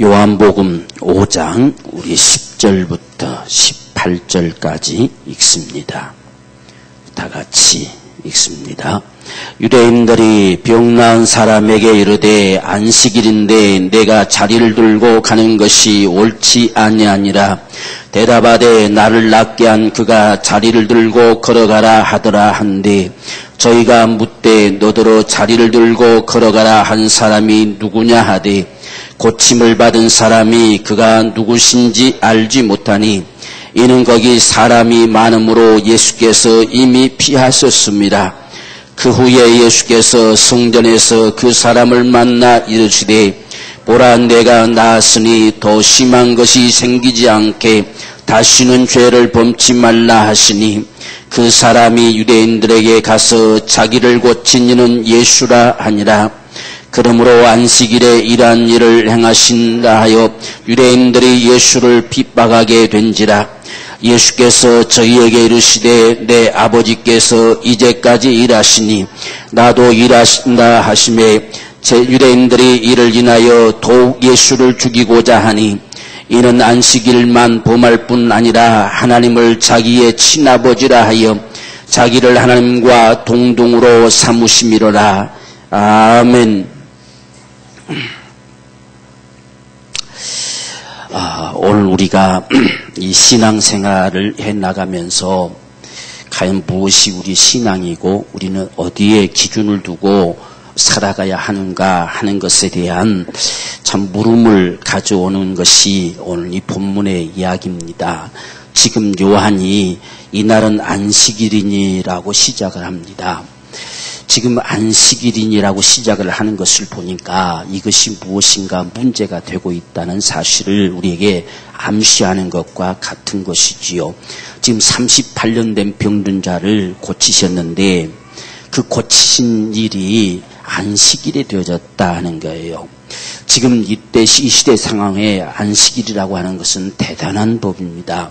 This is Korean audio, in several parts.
요한복음 5장 우리 10절부터 18절까지 읽습니다. 다 같이 읽습니다. 유대인들이 병 나은 사람에게 이르되 안식일인데 내가 자리를 들고 가는 것이 옳지 아니하니라. 대답하되 나를 낫게 한 그가 자리를 들고 걸어가라 하더라 한데 저희가 묻되 너더러 자리를 들고 걸어가라 한 사람이 누구냐 하되 고침을 받은 사람이 그가 누구신지 알지 못하니 이는 거기 사람이 많음으로 예수께서 이미 피하셨습니다. 그 후에 예수께서 성전에서 그 사람을 만나 이르시되 보라 내가 나았으니 더 심한 것이 생기지 않게 다시는 죄를 범치 말라 하시니 그 사람이 유대인들에게 가서 자기를 고친 이는 예수라 하니라. 그러므로 안식일에 이러한 일을 행하신다 하여 유대인들이 예수를 핍박하게 된지라. 예수께서 저희에게 이르시되 내 아버지께서 이제까지 일하시니 나도 일하신다 하시매 유대인들이 이를 인하여 더욱 예수를 죽이고자 하니 이는 안식일만 범할 뿐 아니라 하나님을 자기의 친아버지라 하여 자기를 하나님과 동등으로 삼으심이로라. 아멘. 오늘 우리가 이 신앙생활을 해나가면서 과연 무엇이 우리 신앙이고 우리는 어디에 기준을 두고 살아가야 하는가 하는 것에 대한 참 물음을 가져오는 것이 오늘 이 본문의 이야기입니다. 지금 요한이 이날은 안식일이니라고 시작을 합니다. 지금 안식일이니라고 시작을 하는 것을 보니까 이것이 무엇인가 문제가 되고 있다는 사실을 우리에게 암시하는 것과 같은 것이지요. 지금 38년 된 병든 자를 고치셨는데 그 고치신 일이 안식일에 되어졌다 하는 거예요. 지금 이때 이 시대 상황에 안식일이라고 하는 것은 대단한 법입니다.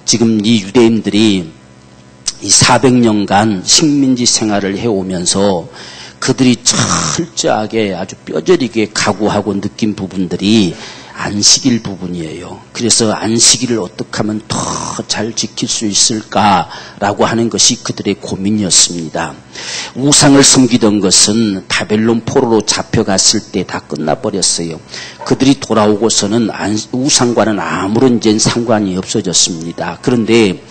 지금 이 유대인들이 이 400년간 식민지 생활을 해오면서 그들이 철저하게 아주 뼈저리게 각오하고 느낀 부분들이 안식일 부분이에요. 그래서 안식일을 어떻게 하면 더 잘 지킬 수 있을까라고 하는 것이 그들의 고민이었습니다. 우상을 섬기던 것은 바벨론 포로로 잡혀갔을 때 다 끝나버렸어요. 그들이 돌아오고서는 우상과는 아무런 이제 상관이 없어졌습니다. 그런데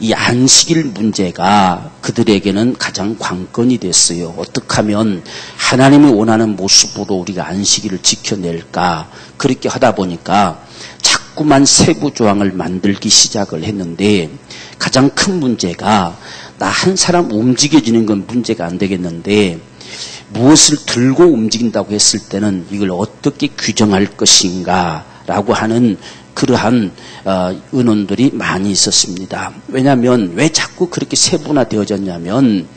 이 안식일 문제가 그들에게는 가장 관건이 됐어요. 어떻게 하면 하나님이 원하는 모습으로 우리가 안식일을 지켜낼까. 그렇게 하다 보니까 자꾸만 세부 조항을 만들기 시작을 했는데 가장 큰 문제가 나 한 사람 움직여지는 건 문제가 안 되겠는데 무엇을 들고 움직인다고 했을 때는 이걸 어떻게 규정할 것인가 라고 하는 그러한 의논들이 많이 있었습니다. 왜냐하면 왜 자꾸 그렇게 세분화되어졌냐면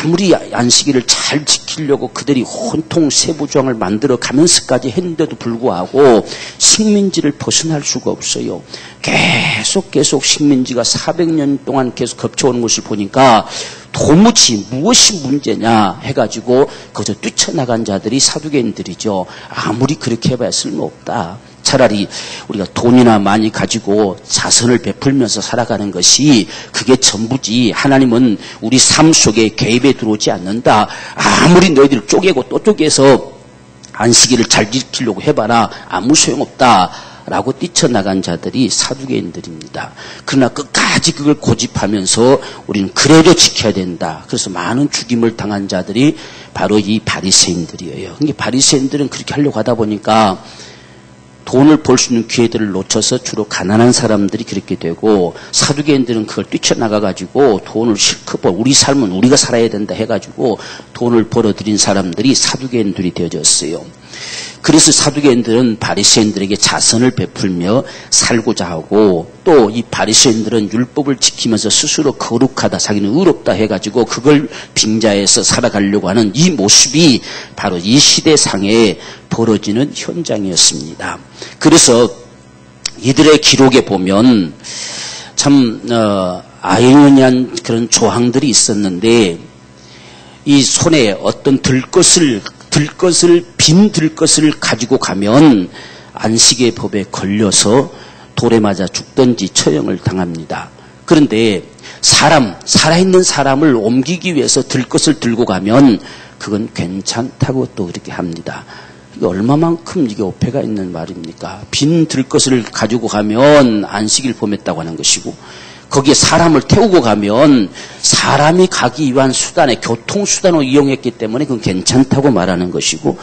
아무리 안식일을 잘 지키려고 그들이 온통 세부조항을 만들어 가면서까지 했는데도 불구하고 식민지를 벗어날 수가 없어요. 계속 식민지가 400년 동안 계속 겹쳐오는 것을 보니까 도무지 무엇이 문제냐 해가지고 거기서 뛰쳐나간 자들이 사두개인들이죠. 아무리 그렇게 해봐야 쓸모없다. 차라리 우리가 돈이나 많이 가지고 자선을 베풀면서 살아가는 것이 그게 전부지. 하나님은 우리 삶 속에 개입에 들어오지 않는다. 아무리 너희들 쪼개고 또 쪼개서 안식일을 잘 지키려고 해봐라. 아무 소용없다. 라고 뛰쳐나간 자들이 사두개인들입니다. 그러나 끝까지 그걸 고집하면서 우리는 그래도 지켜야 된다. 그래서 많은 죽임을 당한 자들이 바로 이 바리새인들이에요. 그러니까 바리새인들은 그렇게 하려고 하다 보니까 돈을 벌 수 있는 기회들을 놓쳐서 주로 가난한 사람들이 그렇게 되고 사두개인들은 그걸 뛰쳐나가가지고 돈을 실컷 우리 삶은 우리가 살아야 된다 해가지고 돈을 벌어들인 사람들이 사두개인들이 되어졌어요. 그래서 사두개인들은 바리새인들에게 자선을 베풀며 살고자 하고 또 이 바리새인들은 율법을 지키면서 스스로 거룩하다 자기는 의롭다 해가지고 그걸 빙자해서 살아가려고 하는 이 모습이 바로 이 시대상에 벌어지는 현장이었습니다. 그래서 이들의 기록에 보면 참 아이러니한 그런 조항들이 있었는데 이 손에 어떤 빈 들것을 가지고 가면 안식의 법에 걸려서 돌에 맞아 죽든지 처형을 당합니다. 그런데 살아있는 사람을 옮기기 위해서 들 것을 들고 가면 그건 괜찮다고 또 그렇게 합니다. 이게 얼마만큼 이게 오해가 있는 말입니까? 빈 들 것을 가지고 가면 안식일 범했다고 하는 것이고, 거기에 사람을 태우고 가면 사람이 가기 위한 수단에 교통수단으로 이용했기 때문에 그건 괜찮다고 말하는 것이고,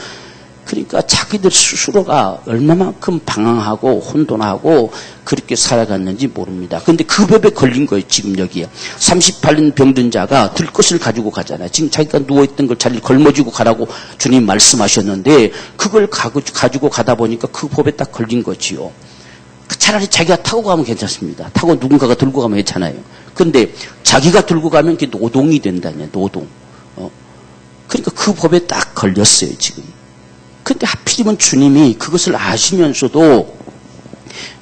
그러니까 자기들 스스로가 얼마만큼 방황하고 혼돈하고 그렇게 살아갔는지 모릅니다. 그런데 그 법에 걸린 거예요. 지금 여기에 38년 병든 자가 들 것을 가지고 가잖아요. 지금 자기가 누워있던 걸 자리를 걸머쥐고 가라고 주님 말씀하셨는데 그걸 가지고 가다 보니까 그 법에 딱 걸린 거지요. 차라리 자기가 타고 가면 괜찮습니다. 타고 누군가가 들고 가면 괜찮아요. 그런데 자기가 들고 가면 그게 노동이 된다냐, 노동. 그러니까 그 법에 딱 걸렸어요, 지금. 근데 하필이면 주님이 그것을 아시면서도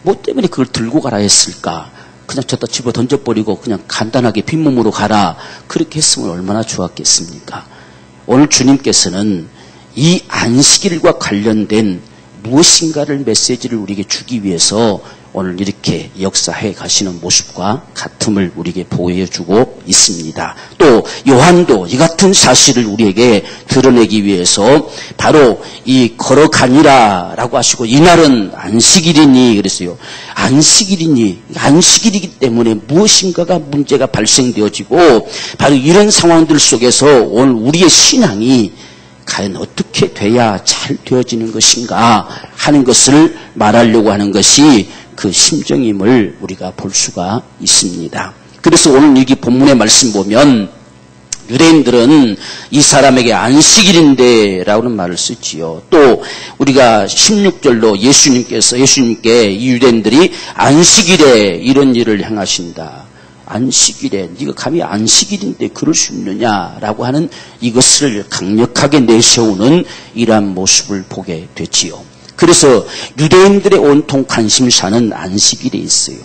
뭐 때문에 그걸 들고 가라 했을까? 그냥 저다 집어 던져버리고 그냥 간단하게 빈몸으로 가라. 그렇게 했으면 얼마나 좋았겠습니까? 오늘 주님께서는 이 안식일과 관련된 무엇인가를 메시지를 우리에게 주기 위해서 오늘 이렇게 역사해 가시는 모습과 같음을 우리에게 보여주고 있습니다. 또 요한도 이 같은 사실을 우리에게 드러내기 위해서 바로 이 걸어가니라 라고 하시고 이날은 안식일이니 그랬어요. 안식일이기 때문에 무엇인가가 문제가 발생되어지고 바로 이런 상황들 속에서 오늘 우리의 신앙이 과연 어떻게 돼야 잘 되어지는 것인가 하는 것을 말하려고 하는 것이 그 심정임을 우리가 볼 수가 있습니다. 그래서 오늘 여기 본문의 말씀 보면 유대인들은 이 사람에게 안식일인데 라는 말을 쓰지요. 또 우리가 16절로 예수님께 이 유대인들이 안식일에 이런 일을 행하신다. 안식일에 네가 감히 안식일인데 그럴 수 있느냐라고 하는 이것을 강력하게 내세우는 이러한 모습을 보게 되지요. 그래서 유대인들의 온통 관심사는 안식일에 있어요.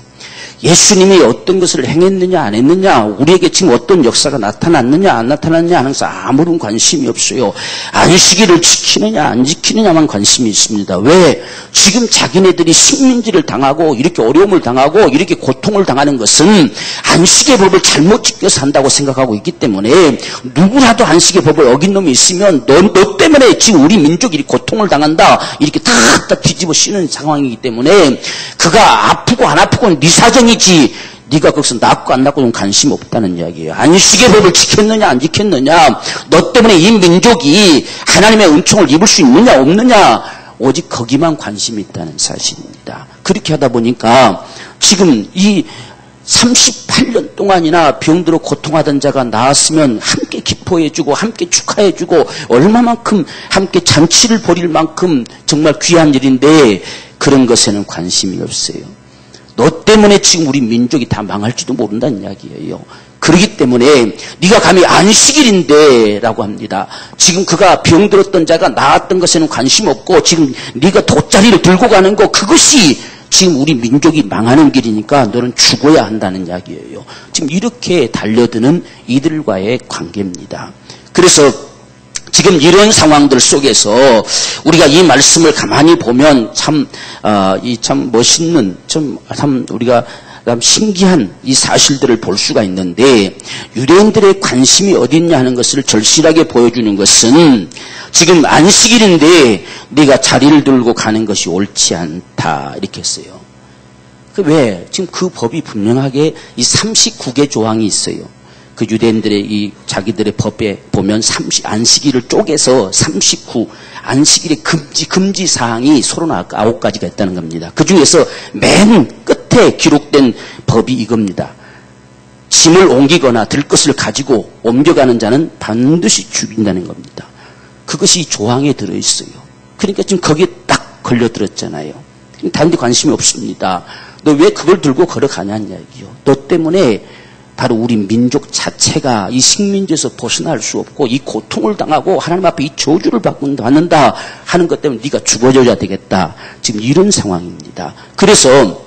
예수님이 어떤 것을 행했느냐 안 했느냐, 우리에게 지금 어떤 역사가 나타났느냐 안 나타났느냐 하는 것은 아무런 관심이 없어요. 안식일을 지키느냐 안 지키느냐만 관심이 있습니다. 왜? 지금 자기네들이 식민지를 당하고 이렇게 어려움을 당하고 이렇게 고통을 당하는 것은 안식의 법을 잘못 지켜서 한다고 생각하고 있기 때문에 누구라도 안식의 법을 어긴 놈이 있으면 너 때문에 지금 우리 민족이 이렇게 고통을 당한다 이렇게 다 뒤집어 씌는 상황이기 때문에 그가 아프고 안 아프고는 네 사정이지 네가 거기서 낫고 안 낫고 좀 관심 없다는 이야기예요. 안식의 법을 지켰느냐 안 지켰느냐, 너 때문에 이 민족이 하나님의 은총을 입을 수 있느냐 없느냐, 오직 거기만 관심이 있다는 사실입니다. 그렇게 하다 보니까 지금 이 38년 동안이나 병들어 고통하던 자가 나았으면 함께 기뻐해주고 함께 축하해주고 얼마만큼 함께 잔치를 벌일 만큼 정말 귀한 일인데 그런 것에는 관심이 없어요. 너 때문에 지금 우리 민족이 다 망할지도 모른다는 이야기예요. 그렇기 때문에 네가 감히 안식일인데 라고 합니다. 지금 그가 병들었던 자가 나았던 것에는 관심 없고 지금 네가 돗자리를 들고 가는 거 그것이 지금 우리 민족이 망하는 길이니까 너는 죽어야 한다는 이야기예요. 지금 이렇게 달려드는 이들과의 관계입니다. 그래서 지금 이런 상황들 속에서 우리가 이 말씀을 가만히 보면 참 멋있는, 참 우리가 신기한 이 사실들을 볼 수가 있는데 유대인들의 관심이 어디 있냐 하는 것을 절실하게 보여주는 것은 지금 안식일인데 네가 자리를 들고 가는 것이 옳지 않다 이렇게 했어요. 왜? 지금 그 법이 분명하게 이 39개 조항이 있어요. 그 유대인들의 이 자기들의 법에 보면 안식일을 쪼개서 39 안식일의 금지 사항이 39가지가 있다는 겁니다. 그 중에서 맨 끝에 기록된 법이 이겁니다. 짐을 옮기거나 들 것을 가지고 옮겨가는 자는 반드시 죽인다는 겁니다. 그것이 조항에 들어있어요. 그러니까 지금 거기에 딱 걸려들었잖아요. 다른 데 관심이 없습니다. 너 왜 그걸 들고 걸어가냐는 이야기요. 너 때문에 바로 우리 민족 자체가 이 식민지에서 벗어날 수 없고 이 고통을 당하고 하나님 앞에 이 저주를 받는다 하는 것 때문에 네가 죽어져야 되겠다. 지금 이런 상황입니다. 그래서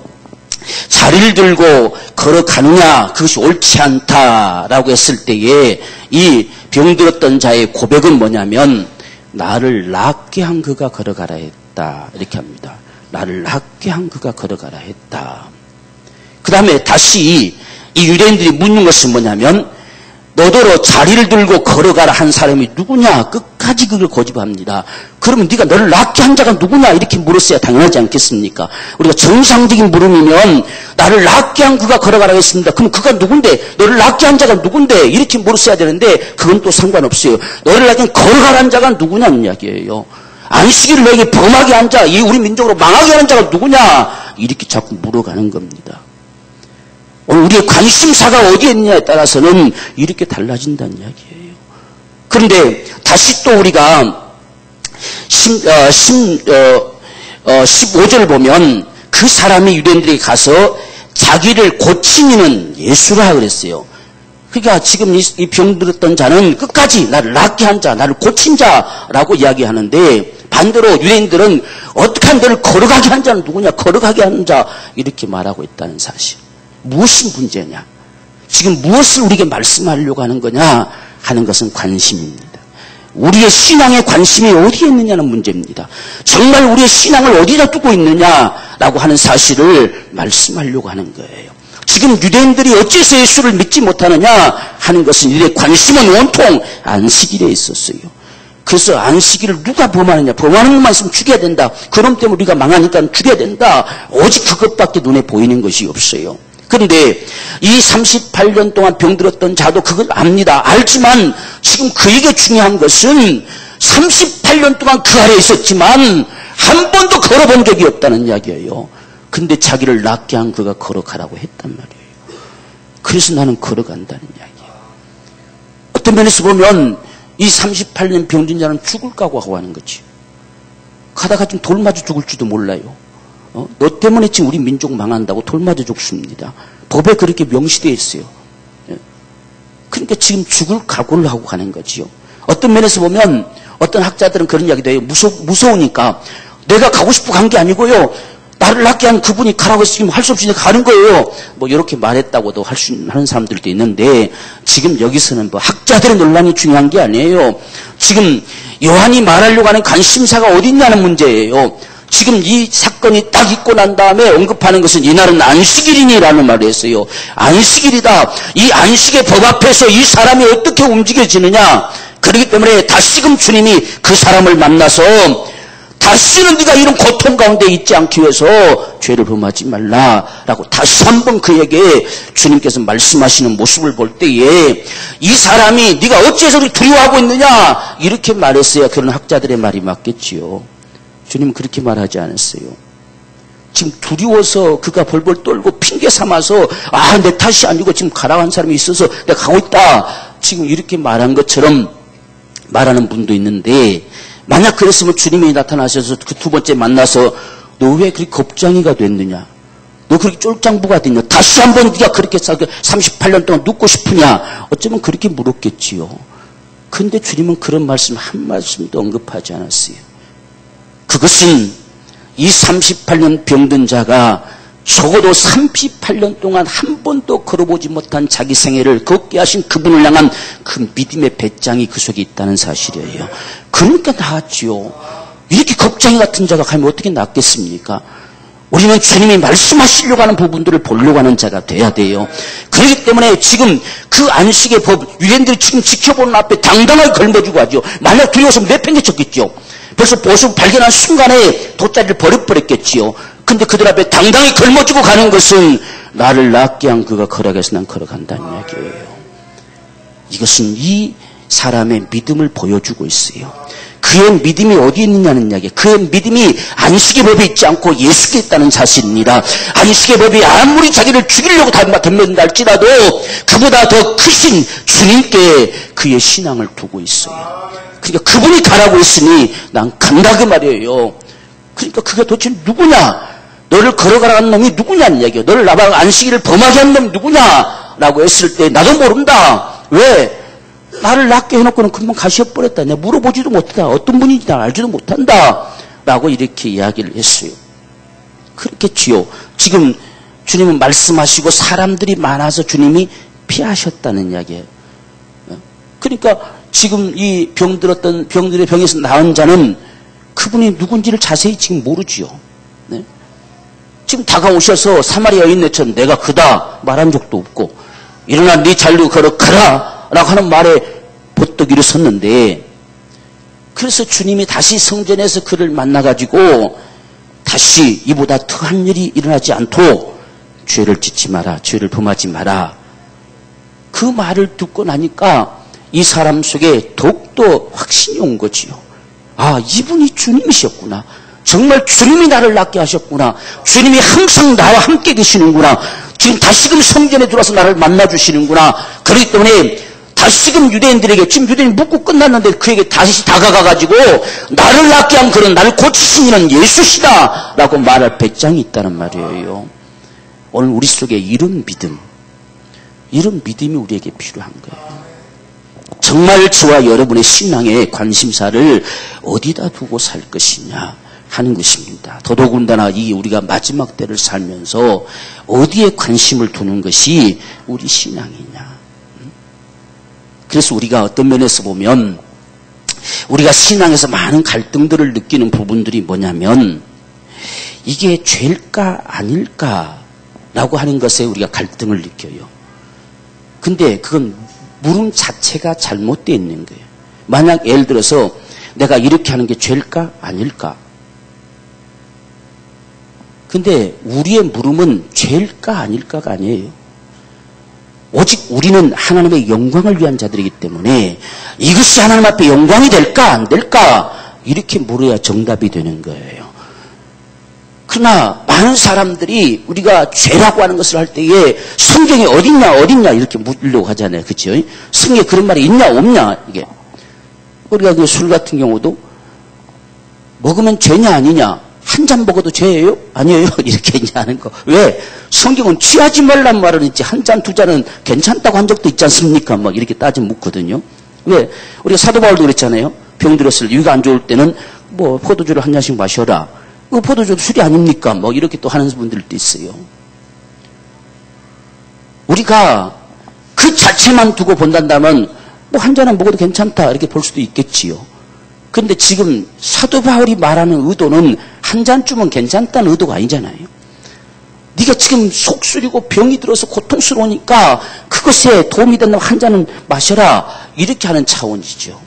자리를 들고 걸어가느냐 그것이 옳지 않다라고 했을 때에 이 병들었던 자의 고백은 뭐냐면 나를 낫게 한 그가 걸어가라 했다 이렇게 합니다. 나를 낫게 한 그가 걸어가라 했다. 그 다음에 다시 이 유대인들이 묻는 것은 뭐냐면 너더러 자리를 들고 걸어가라 한 사람이 누구냐? 끝까지 그걸 고집합니다. 그러면 네가 너를 낫게 한 자가 누구냐? 이렇게 물었어야 당연하지 않겠습니까? 우리가 정상적인 물음이면 나를 낫게 한 그가 걸어가라고 했습니다. 그럼 그가 누군데? 너를 낫게 한 자가 누군데? 이렇게 물었어야 되는데 그건 또 상관없어요. 너를 낫게 가라는 자가 누구냐는 이야기예요. 안식일을 너에게 범하게 한 자, 이 우리 민족으로 망하게 하는 자가 누구냐? 이렇게 자꾸 물어가는 겁니다. 우리의 관심사가 어디에 있느냐에 따라서는 이렇게 달라진다는 이야기예요. 그런데 다시 또 우리가 15절을 보면 그 사람이 유대인들에게 가서 자기를 고친 이는 예수라 그랬어요. 그러니까 지금 이 병들었던 자는 끝까지 나를 낫게 한 자, 나를 고친 자라고 이야기하는데 반대로 유대인들은 어떻게 한 너를 걸어가게 한 자는 누구냐? 걸어가게 하는 자 이렇게 말하고 있다는 사실. 무엇이 문제냐? 지금 무엇을 우리에게 말씀하려고 하는 거냐 하는 것은 관심입니다. 우리의 신앙의 관심이 어디에 있느냐는 문제입니다. 정말 우리의 신앙을 어디다 두고 있느냐라고 하는 사실을 말씀하려고 하는 거예요. 지금 유대인들이 어째서 예수를 믿지 못하느냐 하는 것은 이들의 관심은 온통 안식일에 있었어요. 그래서 안식일을 누가 범하느냐? 범하는 것만 있으면 죽여야 된다. 그럼 때문에 우리가 망하니까 죽여야 된다. 오직 그것밖에 눈에 보이는 것이 없어요. 그런데 이 38년 동안 병들었던 자도 그걸 압니다. 알지만 지금 그에게 중요한 것은 38년 동안 그 아래에 있었지만 한 번도 걸어본 적이 없다는 이야기예요. 근데 자기를 낫게 한 그가 걸어가라고 했단 말이에요. 그래서 나는 걸어간다는 이야기예요. 어떤 면에서 보면 이 38년 병든 자는 죽을 각오하고 하는 거지. 가다가 좀 돌 맞아 죽을지도 몰라요. 너 때문에 지금 우리 민족 망한다고 돌 맞아 죽습니다. 법에 그렇게 명시되어 있어요. 그러니까 지금 죽을 각오를 하고 가는 거지요. 어떤 면에서 보면 어떤 학자들은 그런 이야기도 해요. 무서우니까 내가 가고 싶어 간 게 아니고요. 나를 낫게 한 그분이 가라고 했으면 할 수 없이 가는 거예요. 뭐 이렇게 말했다고도 하는 사람들도 있는데 지금 여기서는 뭐 학자들의 논란이 중요한 게 아니에요. 지금 요한이 말하려고 하는 관심사가 어디 있냐는 문제예요. 지금 이 사건이 딱 있고 난 다음에 언급하는 것은 이날은 안식일이니라는 말을 했어요. 안식일이다. 이 안식의 법 앞에서 이 사람이 어떻게 움직여지느냐. 그렇기 때문에 다시금 주님이 그 사람을 만나서 다시는 네가 이런 고통 가운데 있지 않기 위해서 죄를 범하지 말라라고 다시 한번 그에게 주님께서 말씀하시는 모습을 볼 때에 이 사람이 네가 어째서 두려워하고 있느냐 이렇게 말했어야 그런 학자들의 말이 맞겠지요. 주님은 그렇게 말하지 않았어요. 지금 두려워서 그가 벌벌 떨고 핑계 삼아서 내 탓이 아니고 지금 가라고 한 사람이 있어서 내가 가고 있다. 지금 이렇게 말한 것처럼 말하는 분도 있는데 만약 그랬으면 주님이 나타나셔서 그 두 번째 만나서 너 왜 그렇게 겁쟁이가 됐느냐? 너 그렇게 쫄장부가 됐냐? 다시 한번 네가 그렇게 38년 동안 눕고 싶으냐? 어쩌면 그렇게 물었겠지요. 그런데 주님은 그런 말씀 한 말씀도 언급하지 않았어요. 그것은 이 38년 병든 자가 적어도 38년 동안 한 번도 걸어보지 못한 자기 생애를 걷게 하신 그분을 향한 그 믿음의 배짱이 그 속에 있다는 사실이에요. 그러니까 나았지요. 이렇게 겁쟁이 같은 자가 가면 어떻게 낫겠습니까? 우리는 주님이 말씀하시려고 하는 부분들을 보려고 하는 자가 돼야 돼요. 그렇기 때문에 지금 그 안식의 법, 유대인들이 지금 지켜보는 앞에 당당하게 걸머지고 하죠. 만약 두려워서 내팽개쳤겠죠. 벌써 보수 발견한 순간에 돗자리를 버려버렸겠지요. 근데 그들 앞에 당당히 걸머지고 가는 것은 나를 낫게 한 그가 걸어가서 난 걸어간다는 이야기예요. 이것은 이 사람의 믿음을 보여주고 있어요. 그의 믿음이 어디 있느냐는 이야기. 그의 믿음이 안식의 법에 있지 않고 예수께 있다는 사실입니다. 안식의 법이 아무리 자기를 죽이려고 덤벼든다 할지라도 그보다 더 크신 주님께 그의 신앙을 두고 있어요. 그러니까 그분이 가라고 했으니 난 간다 그 말이에요. 그러니까 그게 도대체 누구냐? 너를 걸어가라는 놈이 누구냐는 얘기예요. 너를 나방 안식일을 범하게 한 놈이 누구냐라고 했을 때 나도 모른다. 왜? 나를 낫게 해놓고는 금방 가셔버렸다. 내가 물어보지도 못한다. 어떤 분인지 나 알지도 못한다. 라고 이렇게 이야기를 했어요. 그렇겠지요. 지금 주님은 말씀하시고 사람들이 많아서 주님이 피하셨다는 이야기예요. 그러니까 지금 이 병들의 병에서 나은 자는 그분이 누군지를 자세히 지금 모르지요. 네? 지금 다가오셔서 사마리아 여인네처럼 내가 그다 말한 적도 없고 일어나 네 잘로 걸어가라 라고 하는 말에 버떡 일어섰는데, 그래서 주님이 다시 성전에서 그를 만나가지고 다시 이보다 더한 일이 일어나지 않도록 죄를 짓지 마라, 죄를 범하지 마라, 그 말을 듣고 나니까 이 사람 속에 더욱더 확신이 온 거지요. 아, 이분이 주님이셨구나. 정말 주님이 나를 낫게 하셨구나. 주님이 항상 나와 함께 계시는구나. 지금 다시금 성전에 들어와서 나를 만나주시는구나. 그렇기 때문에 다시금 유대인들에게, 지금 유대인 묻고 끝났는데 그에게 다시 다가가가지고 나를 낫게 한 그런, 나를 고치신 이는 예수시다 라고 말할 배짱이 있다는 말이에요. 오늘 우리 속에 이런 믿음, 이런 믿음이 우리에게 필요한 거예요. 정말 저와 여러분의 신앙의 관심사를 어디다 두고 살 것이냐 하는 것입니다. 더더군다나 이 우리가 마지막 때를 살면서 어디에 관심을 두는 것이 우리 신앙이냐. 그래서 우리가 어떤 면에서 보면 우리가 신앙에서 많은 갈등들을 느끼는 부분들이 뭐냐면, 이게 죄일까 아닐까라고 하는 것에 우리가 갈등을 느껴요. 근데 그건 물음 자체가 잘못되어 있는 거예요. 만약 예를 들어서 내가 이렇게 하는 게 죄일까 아닐까. 근데 우리의 물음은 죄일까 아닐까가 아니에요. 오직 우리는 하나님의 영광을 위한 자들이기 때문에 이것이 하나님 앞에 영광이 될까 안 될까 이렇게 물어야 정답이 되는 거예요. 그러나 많은 사람들이 우리가 죄라고 하는 것을 할 때에 성경에 어딨냐 이렇게 묻으려고 하잖아요. 그렇죠? 성경에 그런 말이 있냐 없냐. 이게 우리가 그 술 같은 경우도 먹으면 죄냐 아니냐, 한 잔 먹어도 죄예요? 아니에요? 이렇게 얘기하는 거. 왜? 성경은 취하지 말란 말은 있지 한 잔 두 잔은 괜찮다고 한 적도 있지 않습니까? 막 이렇게 따지면 묻거든요. 왜? 우리가 사도 바울도 그랬잖아요. 병 들었을 때, 위가 안 좋을 때는 뭐 포도주를 한 잔씩 마셔라. 포도주도 술이 아닙니까? 뭐 이렇게 또 하는 분들도 있어요. 우리가 그 자체만 두고 본다면 뭐 한 잔은 먹어도 괜찮다 이렇게 볼 수도 있겠지요. 그런데 지금 사도 바울이 말하는 의도는 한 잔쯤은 괜찮다는 의도가 아니잖아요. 네가 지금 속 쓰리고 병이 들어서 고통스러우니까 그것에 도움이 된다면 한 잔은 마셔라 이렇게 하는 차원이죠.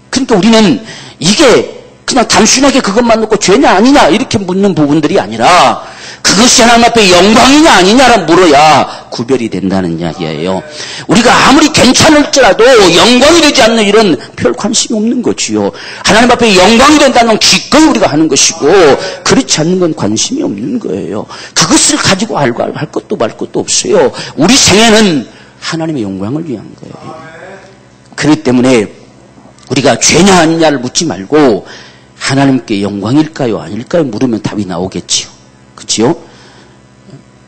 그러니까 우리는 이게 그냥 단순하게 그것만 놓고 죄냐 아니냐 이렇게 묻는 부분들이 아니라 그것이 하나님 앞에 영광이냐 아니냐를 물어야 구별이 된다는 이야기예요. 우리가 아무리 괜찮을지라도 영광이 되지 않는 일은 별 관심이 없는 거지요. 하나님 앞에 영광이 된다는 건 기꺼이 우리가 하는 것이고, 그렇지 않는 건 관심이 없는 거예요. 그것을 가지고 알고 할 것도 말 것도 없어요. 우리 생애는 하나님의 영광을 위한 거예요. 그렇기 때문에 우리가 죄냐 아니냐를 묻지 말고 하나님께 영광일까요 아닐까요 물으면 답이 나오겠지요. 그렇지요?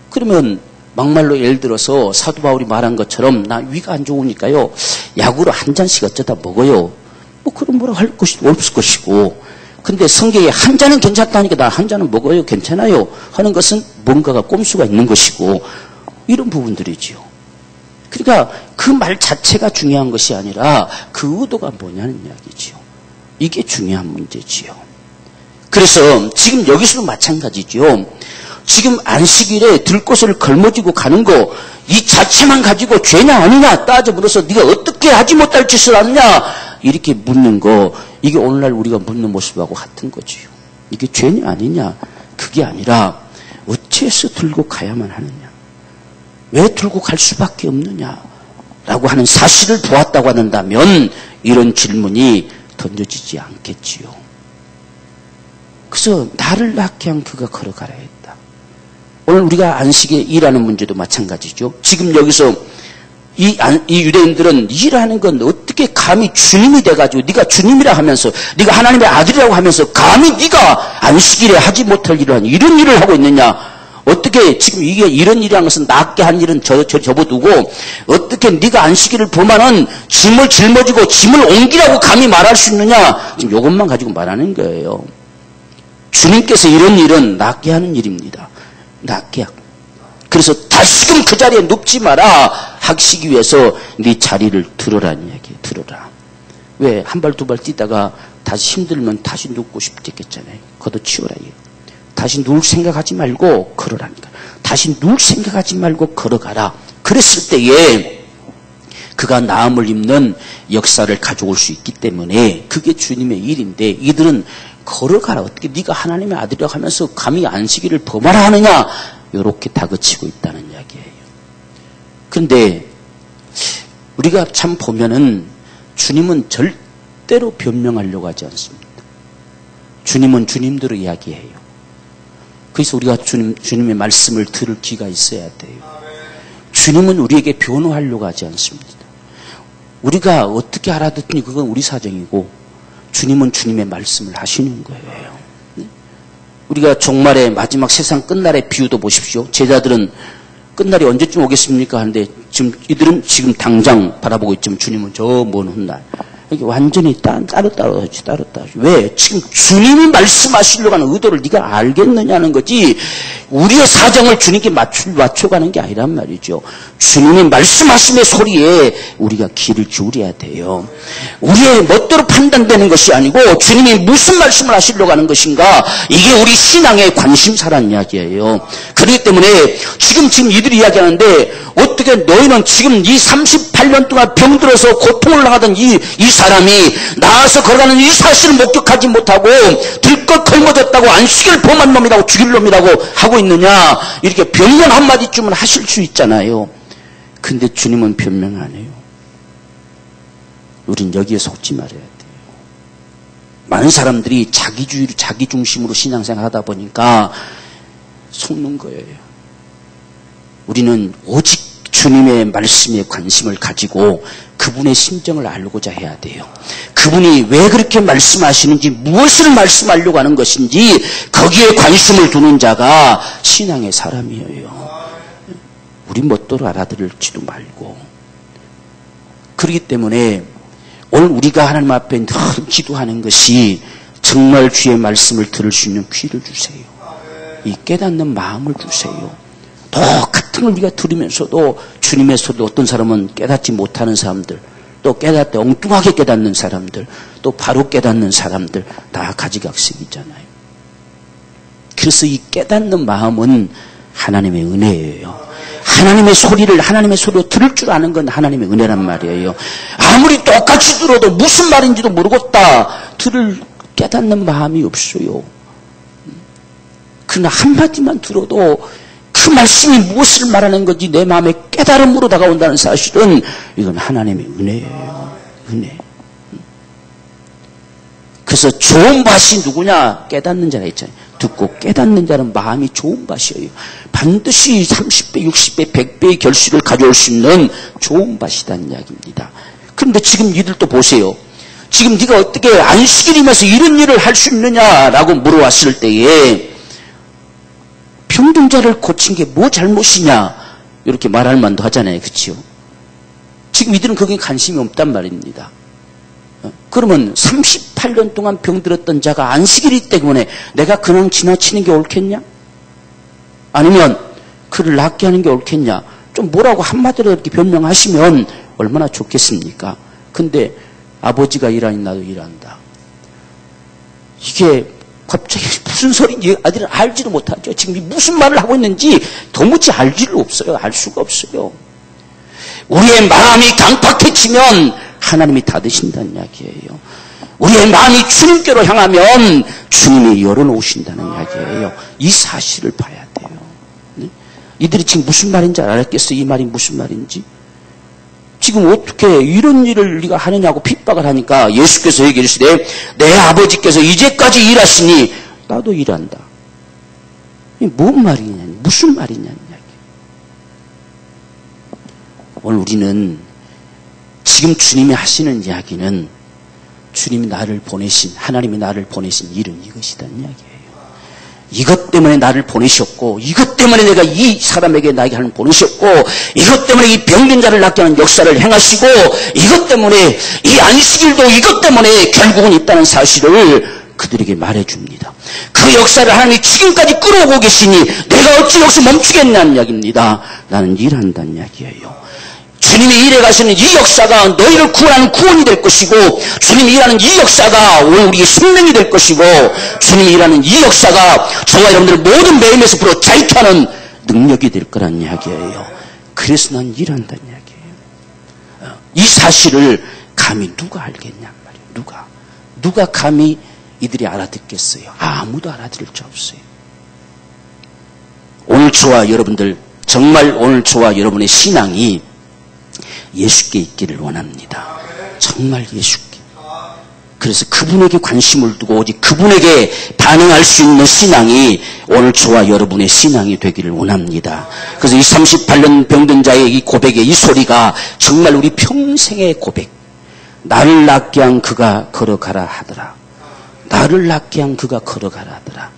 그러면 막말로 예를 들어서 사도 바울이 말한 것처럼 나 위가 안 좋으니까요 약으로 한 잔씩 어쩌다 먹어요. 뭐 그런 뭐라고 할 것이 없을 것이고, 근데 성경에 한 잔은 괜찮다니까 나 한 잔은 먹어요 괜찮아요 하는 것은 뭔가가 꼼수가 있는 것이고, 이런 부분들이지요. 그러니까 그 말 자체가 중요한 것이 아니라 그 의도가 뭐냐는 이야기지요. 이게 중요한 문제지요. 그래서 지금 여기서도 마찬가지죠. 지금 안식일에 들것을 걸머쥐고 가는 거, 이 자체만 가지고 죄냐 아니냐 따져 물어서 네가 어떻게 하지 못할 짓을 하느냐 이렇게 묻는 거, 이게 오늘날 우리가 묻는 모습하고 같은 거지요. 이게 죄냐 아니냐 그게 아니라 어째서 들고 가야만 하느냐, 왜 들고 갈 수밖에 없느냐라고 하는 사실을 보았다고 한다면 이런 질문이 던져지지 않겠지요. 그래서 나를 낳게 한 그가 걸어가라 했다. 오늘 우리가 안식에 일하는 문제도 마찬가지죠. 지금 여기서 이 유대인들은 일하는 건 어떻게 감히 주님이 돼가지고 네가 주님이라 하면서 네가 하나님의 아들이라고 하면서 감히 네가 안식일에 하지 못할 일을 하니 이런 일을 하고 있느냐. 어떻게 지금 이게 이런 일이라는 것은 낫게 한 일은 접어두고 어떻게 네가 안식일을 범하는 짐을 짊어지고 짐을 옮기라고 감히 말할 수 있느냐. 지금 이것만 가지고 말하는 거예요. 주님께서 이런 일은 낫게 하는 일입니다. 낫게 하고. 그래서 다시금 그 자리에 눕지 마라 하시기 위해서 네 자리를 들어라는 이야기예요. 들어라. 왜? 한 발 두 발 뛰다가 다시 힘들면 다시 눕고 싶겠잖아요. 걷어치워라. 다시 누울 생각하지 말고 걸어라니까. 다시 누울 생각하지 말고 걸어가라. 그랬을 때에 그가 나음을 입는 역사를 가져올 수 있기 때문에 그게 주님의 일인데, 이들은 걸어가라. 어떻게 네가 하나님의 아들이라고 하면서 감히 안식일을 범하라 하느냐, 이렇게 다그치고 있다는 이야기예요. 그런데 우리가 참 보면은 주님은 절대로 변명하려고 하지 않습니다. 주님은 주님대로 이야기해요. 그래서 우리가 주님의 말씀을 들을 귀가 있어야 돼요. 주님은 우리에게 변호하려고 하지 않습니다. 우리가 어떻게 알아듣니 그건 우리 사정이고, 주님은 주님의 말씀을 하시는 거예요. 우리가 종말의 마지막 세상 끝날의 비유도 보십시오. 제자들은 끝날이 언제쯤 오겠습니까 하는데, 지금 이들은 지금 당장 바라보고 있지만 주님은 저 먼 훗날. 이게 완전히 따로. 왜? 지금 주님이 말씀하시려고 하는 의도를 네가 알겠느냐는 거지, 우리의 사정을 주님께 맞춰가는 게 아니란 말이죠. 주님이 말씀하심의 소리에 우리가 귀를 기울여야 돼요. 우리의 멋대로 판단되는 것이 아니고 주님이 무슨 말씀을 하시려고 하는 것인가, 이게 우리 신앙의 관심사란 이야기예요. 그렇기 때문에 지금 이들이 이야기하는데, 어떻게 너희는 지금 이 38년 동안 병들어서 고통을 당하던 이 사람이 나와서 걸어가는 이 사실을 목격하지 못하고 들것 걸머졌다고 안식일 범한 놈이라고 죽일 놈이라고 하고 있느냐, 이렇게 변명 한마디쯤은 하실 수 있잖아요. 근데 주님은 변명 안 해요. 우린 여기에 속지 말아야 돼요. 많은 사람들이 자기주의로, 자기 중심으로 신앙생활 하다 보니까 속는 거예요. 우리는 오직 주님의 말씀에 관심을 가지고 그분의 심정을 알고자 해야 돼요. 그분이 왜 그렇게 말씀하시는지, 무엇을 말씀하려고 하는 것인지 거기에 관심을 두는 자가 신앙의 사람이에요. 우리 멋대로 알아들을지도 말고. 그렇기 때문에 오늘 우리가 하나님 앞에 늘 기도하는 것이, 정말 주의 말씀을 들을 수 있는 귀를 주세요. 이 깨닫는 마음을 주세요. 똑같은 걸 우리가 들으면서도 주님의 소리를 어떤 사람은 깨닫지 못하는 사람들, 또 깨닫되 엉뚱하게 깨닫는 사람들, 또 바로 깨닫는 사람들, 다 가지각색이잖아요. 그래서 이 깨닫는 마음은 하나님의 은혜예요. 하나님의 소리로 들을 줄 아는 건 하나님의 은혜란 말이에요. 아무리 똑같이 들어도 무슨 말인지도 모르고 깨닫는 마음이 없어요. 그러나 한마디만 들어도 그 말씀이 무엇을 말하는 건지 내 마음에 깨달음으로 다가온다는 사실은, 이건 하나님의 은혜예요. 은혜. 그래서 좋은 밭이 누구냐? 깨닫는 자가 있잖아요. 듣고 깨닫는 자는 마음이 좋은 밭이에요. 반드시 30배, 60배, 100배의 결실을 가져올 수 있는 좋은 밭이라는 이야기입니다. 그런데 지금 이들도 보세요. 지금 네가 어떻게 안식일이면서 이런 일을 할 수 있느냐라고 물어왔을 때에, 병든 자를 고친 게 뭐 잘못이냐, 이렇게 말할 만도 하잖아요. 그렇죠? 지금 이들은 거기에 관심이 없단 말입니다. 그러면 38년 동안 병들었던 자가 안식일이기 때문에 내가 그냥 지나치는 게 옳겠냐? 아니면 그를 낫게 하는 게 옳겠냐? 좀 뭐라고 한마디로 이렇게 변명하시면 얼마나 좋겠습니까? 근데 아버지가 일하니 나도 일한다. 이게 갑자기 무슨 소리인지 아들은 알지도 못하죠. 지금 무슨 말을 하고 있는지 도무지 알 수가 없어요. 우리의 마음이 강팍해지면 하나님이 닫으신다는 이야기예요. 우리의 마음이 주님께로 향하면 주님이 열어놓으신다는 이야기예요. 이 사실을 봐야 돼요. 네? 이들이 지금 무슨 말인지 알았겠어요? 이 말이 무슨 말인지? 지금 어떻게 이런 일을 네가 하느냐고 핍박을 하니까 예수께서 얘기하시되, 내 아버지께서 이제까지 일하시니 나도 일한다. 이게 뭔 말이냐, 무슨 말이냐는 이야기. 오늘 우리는 지금 주님이 하시는 이야기는, 주님이 하나님이 나를 보내신 일은 이것이다는 이야기예요. 이것 때문에 나를 보내셨고, 이것 때문에 내가 이 사람에게 나에게 하나님 보내셨고, 이것 때문에 이 병든 자를 낫게 하는 역사를 행하시고, 이것 때문에 이 안식일도 이것 때문에 결국은 있다는 사실을 그들에게 말해줍니다. 그 역사를 하나님이 지금까지 끌어오고 계시니 내가 어찌 여기서 멈추겠냐는 이야기입니다. 나는 일한다는 이야기예요. 주님이 일해 가시는 이 역사가 너희를 구원하는 구원이 될 것이고, 주님이 일하는 이 역사가 오늘 우리의 생명이 될 것이고, 주님이 일하는 이 역사가 저와 여러분들의 모든 매임에서 불어 자유케 하는 능력이 될 거란 이야기예요. 그래서 난 일한다는 이야기예요. 이 사실을 감히 누가 알겠냔 말이에요. 누가 감히 이들이 알아듣겠어요? 아무도 알아들을 자 없어요. 오늘 저와 여러분들, 정말 오늘 저와 여러분의 신앙이 예수께 있기를 원합니다. 정말 예수께. 그래서 그분에게 관심을 두고 오직 그분에게 반응할 수 있는 신앙이 오늘 저와 여러분의 신앙이 되기를 원합니다. 그래서 이 38년 병든 자의 이 고백의 이 소리가 정말 우리 평생의 고백. 나를 낫게 한 그가 걸어가라 하더라. 나를 낫게 한 그가 걸어가라 하더라.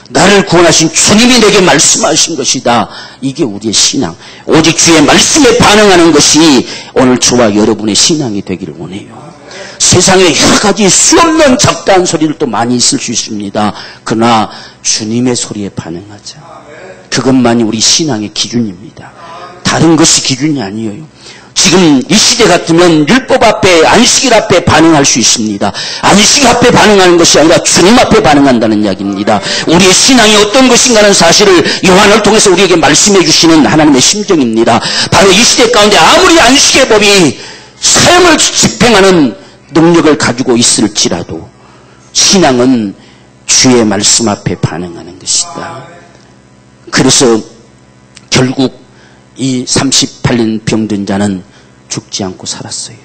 나를 구원하신 주님이 내게 말씀하신 것이다. 이게 우리의 신앙. 오직 주의 말씀에 반응하는 것이 오늘 저와 여러분의 신앙이 되기를 원해요. 세상에 여러 가지 수없는 잡다한 소리들도 많이 있을 수 있습니다. 그러나 주님의 소리에 반응하자. 그것만이 우리 신앙의 기준입니다. 다른 것이 기준이 아니에요. 지금 이 시대 같으면 율법 앞에, 안식일 앞에 반응할 수 있습니다. 안식 앞에 반응하는 것이 아니라 주님 앞에 반응한다는 이야기입니다. 우리의 신앙이 어떤 것인가 하는 사실을 요한을 통해서 우리에게 말씀해 주시는 하나님의 심정입니다. 바로 이 시대 가운데 아무리 안식의 법이 삶을 집행하는 능력을 가지고 있을지라도 신앙은 주의 말씀 앞에 반응하는 것이다. 그래서 결국 이 38년 병든 자는 죽지 않고 살았어요.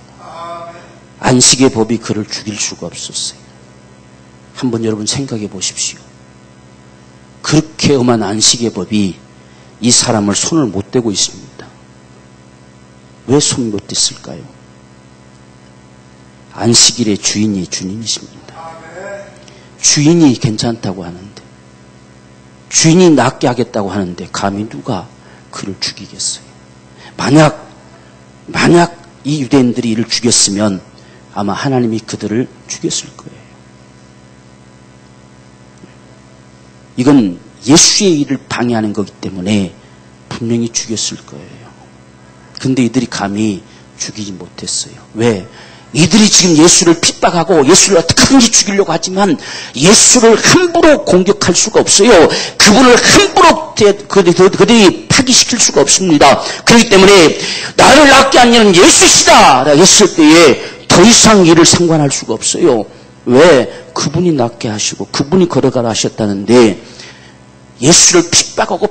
안식의 법이 그를 죽일 수가 없었어요. 한번 여러분 생각해 보십시오. 그렇게 엄한 안식의 법이 이 사람을 손을 못 대고 있습니다. 왜 손 못 댔을까요? 안식일의 주인이 주님이십니다. 주인이 괜찮다고 하는데, 주인이 낫게 하겠다고 하는데 감히 누가 그를 죽이겠어요? 만약 이 유대인들이 이를 죽였으면 아마 하나님이 그들을 죽였을 거예요. 이건 예수의 일을 방해하는 거기 때문에 분명히 죽였을 거예요. 근데 이들이 감히 죽이지 못했어요. 왜? 이들이 지금 예수를 핍박하고 예수를 어떻게든지 죽이려고 하지만 예수를 함부로 공격할 수가 없어요. 그분을 함부로 그들이 파기시킬 수가 없습니다. 그렇기 때문에 나를 낫게 한 이는 예수시다 라고 했을 때에 더 이상 이를 상관할 수가 없어요. 왜? 그분이 낫게 하시고 그분이 걸어가라 하셨다는데 예수를 핍박하고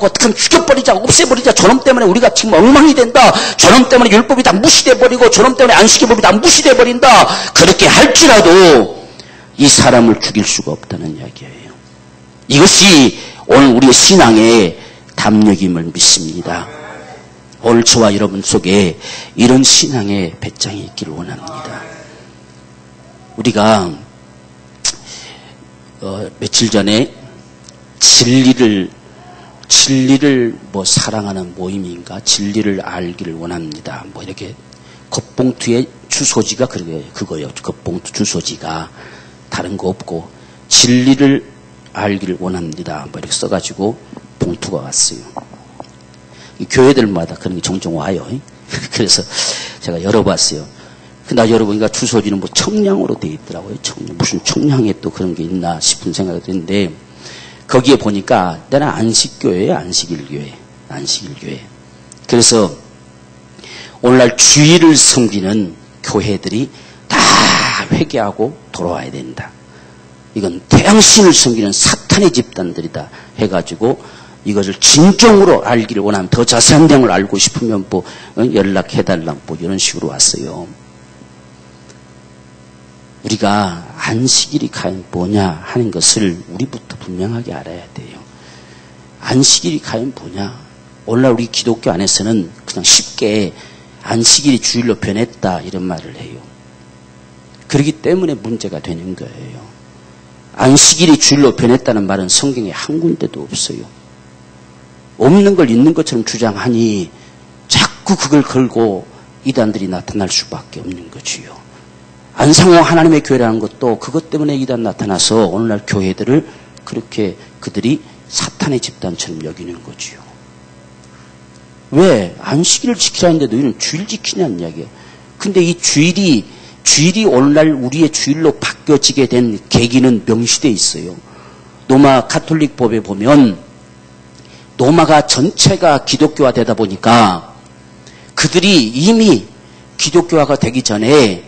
어떻게 죽여버리자, 없애버리자, 저놈 때문에 우리가 지금 엉망이 된다, 저놈 때문에 율법이 다 무시돼버리고 저놈 때문에 안식의 법이 다 무시돼버린다, 그렇게 할지라도 이 사람을 죽일 수가 없다는 이야기예요. 이것이 오늘 우리의 신앙의 담력임을 믿습니다. 오늘 저와 여러분 속에 이런 신앙의 배짱이 있기를 원합니다. 우리가 며칠 전에 진리를 사랑하는 모임인가, 진리를 알기를 원합니다. 이렇게 겉봉투의 주소지가 그거예요. 겉봉투 주소지가 다른 거 없고 진리를 알기를 원합니다. 이렇게 써가지고 봉투가 왔어요. 교회들마다 그런 게 종종 와요. 그래서 제가 열어봤어요. 나 열어보니까 주소지는 청량으로 돼 있더라고요. 무슨 청량에 또 그런 게 있나 싶은 생각이 드는데, 거기에 보니까 내가 안식교회예요. 안식일교회. 그래서 오늘날 주일을 섬기는 교회들이 다 회개하고 돌아와야 된다. 이건 태양신을 섬기는 사탄의 집단들이다 해가지고 이것을 진정으로 알기를 원하면, 더 자세한 내용을 알고 싶으면 연락해달라 이런 식으로 왔어요. 우리가 안식일이 과연 뭐냐 하는 것을 우리부터 분명하게 알아야 돼요. 안식일이 과연 뭐냐? 오늘날 우리 기독교 안에서는 그냥 쉽게 안식일이 주일로 변했다 이런 말을 해요. 그렇기 때문에 문제가 되는 거예요. 안식일이 주일로 변했다는 말은 성경에 한 군데도 없어요. 없는 걸 있는 것처럼 주장하니 자꾸 그걸 걸고 이단들이 나타날 수밖에 없는 거지요. 안상호 하나님의 교회라는 것도 그것 때문에 이단 나타나서 오늘날 교회들을 그렇게 그들이 사탄의 집단처럼 여기는 거지요. 왜? 안식일을 지키라는데 너희는 주일 지키냐는 이야기예요. 근데 이 주일이 오늘날 우리의 주일로 바뀌어지게 된 계기는 명시되어 있어요. 로마 가톨릭 법에 보면 로마가 전체가 기독교화 되다 보니까 그들이 이미 기독교화가 되기 전에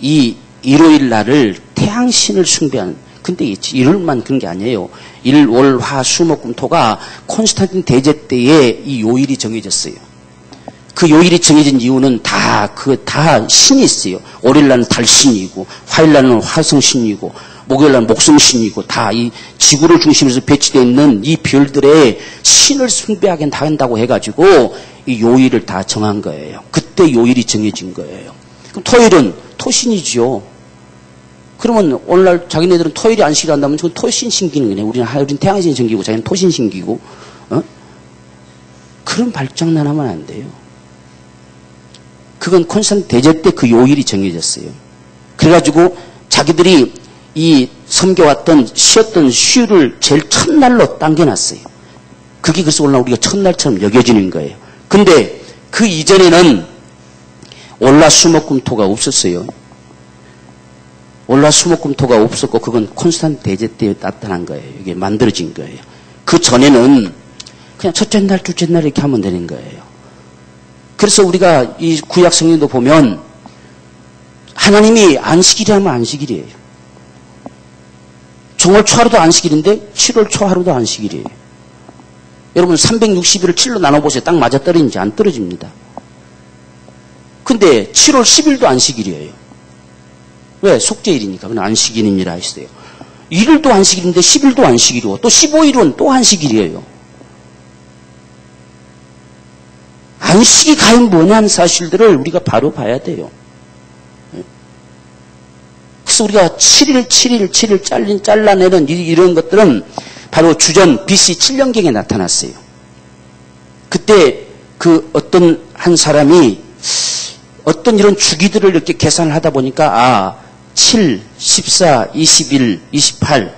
이 일요일 날을 태양신을 숭배하는, 근데 일요일만 그런 게 아니에요. 일, 월, 화, 수, 목, 금, 토가 콘스탄틴 대제 때에 이 요일이 정해졌어요. 그 요일이 정해진 이유는 다 신이 있어요. 월요일 날은 달신이고, 화요일 날은 화성신이고, 목요일 날은 목성신이고, 다 이 지구를 중심으로 배치되어 있는 이 별들의 신을 숭배하게 한다고 해가지고 이 요일을 다 정한 거예요. 그때 요일이 정해진 거예요. 그럼 토요일은 토신이죠. 그러면 오늘날 자기네들은 토요일이 안식일 한다면 그건 토신 신기는 거네. 우리는 태양신 신기고 자기는 토신 신기고. 그런 발장난하면 안 돼요. 그건 콘스탄틴 대제 때 그 요일이 정해졌어요. 그래가지고 자기들이 이 섬겨왔던 쉬었던 휴일을 제일 첫날로 당겨놨어요. 그게 그래서 오늘날 우리가 첫날처럼 여겨지는 거예요. 근데 그 이전에는 월화수목금토가 없었어요. 월화수목금토가 없었고 그건 콘스탄틴 대제 때 나타난 거예요. 이게 만들어진 거예요. 그 전에는 그냥 첫째 날, 둘째 날 이렇게 하면 되는 거예요. 그래서 우리가 이 구약 성경도 보면 하나님이 안식일이라면 안식일이에요. 정월 초하루도 안식일인데 7월 초하루도 안식일이에요. 여러분 360일을 7로 나눠보세요. 딱 맞아 떨어지는지 안 떨어집니다. 근데 7월 10일도 안식일이에요. 왜? 속죄일이니까. 그건 안식일입니다 했어요. 1일도 안식일인데 10일도 안식일이고 또 15일은 또 안식일이에요. 안식이 과연 뭐냐는 사실들을 우리가 바로 봐야 돼요. 그래서 우리가 7일 잘라내는 이런 것들은 바로 주전 BC 7년경에 나타났어요. 그때 그 어떤 한 사람이 어떤 이런 주기들을 이렇게 계산을 하다 보니까 7, 14, 21, 28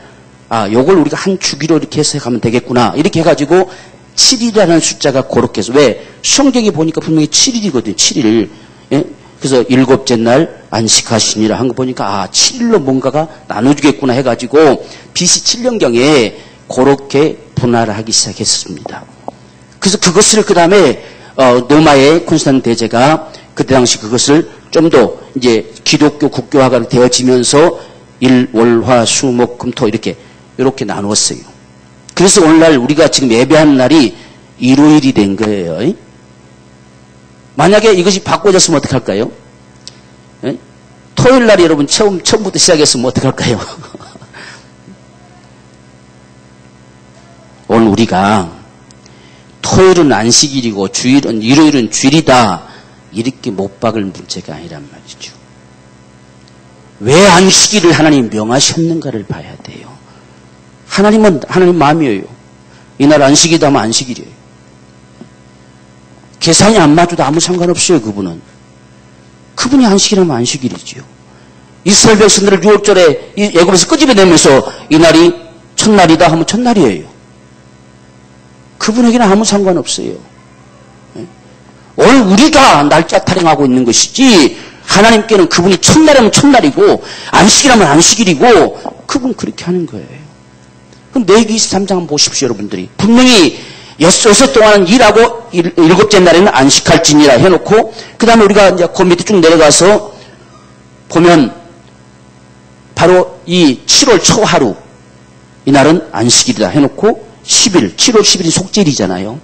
요걸 우리가 한 주기로 이렇게 해서 가면 되겠구나. 이렇게 해가지고 7이라는 숫자가 그렇게 해서 왜? 성경에 보니까 분명히 7일이거든요. 7일. 예? 그래서 일곱째 날 안식하시니라 한 거 보니까 7일로 뭔가가 나눠주겠구나 해가지고 BC 7년경에 그렇게 분할을 하기 시작했습니다. 그래서 그것을 그 다음에 로마의 콘스탄틴 대제가 그때 당시 그것을 좀 더 이제 기독교 국교화가 되어지면서 일, 월, 화, 수, 목, 금, 토 이렇게 나누었어요. 그래서 오늘날 우리가 지금 예배하는 날이 일요일이 된 거예요. 만약에 이것이 바꿔졌으면 어떡할까요? 토요일 날 여러분 처음부터 시작했으면 어떡할까요? 오늘 우리가 토요일은 안식일이고 일요일은 주일이다 이렇게 못 박을 문제가 아니란 말이죠. 왜 안식일을 하나님이 명하셨는가를 봐야 돼요. 하나님은 하나님 마음이에요. 이날 안식이다 하면 안식일이에요. 계산이 안 맞아도 아무 상관없어요. 그분이 안식이라면 안식일이지요. 이스라엘 백성들을 6월절에 애굽에서 끄집어내면서 이날이 첫날이다 하면 첫날이에요. 그분에게는 아무 상관없어요. 오늘 우리가 날짜 타령하고 있는 것이지 하나님께는 그분이 첫날이면 첫날이고 안식이라면 안식일이고 그분 그렇게 하는 거예요. 그럼 레위기 23장 한번 보십시오. 여러분들이 분명히 6일 동안은 일하고 7째 날에는 안식할지니라 해놓고 그 다음에 우리가 이제 그 밑에 쭉 내려가서 보면 바로 이 7월 초하루 이날은 안식일이다 해놓고 7월 10일이 속죄일이잖아요.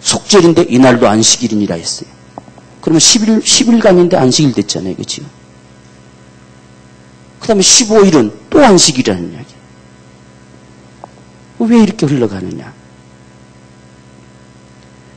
속죄일인데 이날도 안식일이니라 했어요. 그러면 10일간인데 안식일 됐잖아요. 그렇죠? 그 다음에 15일은 또 안식일이라는 이야기. 왜 이렇게 흘러가느냐?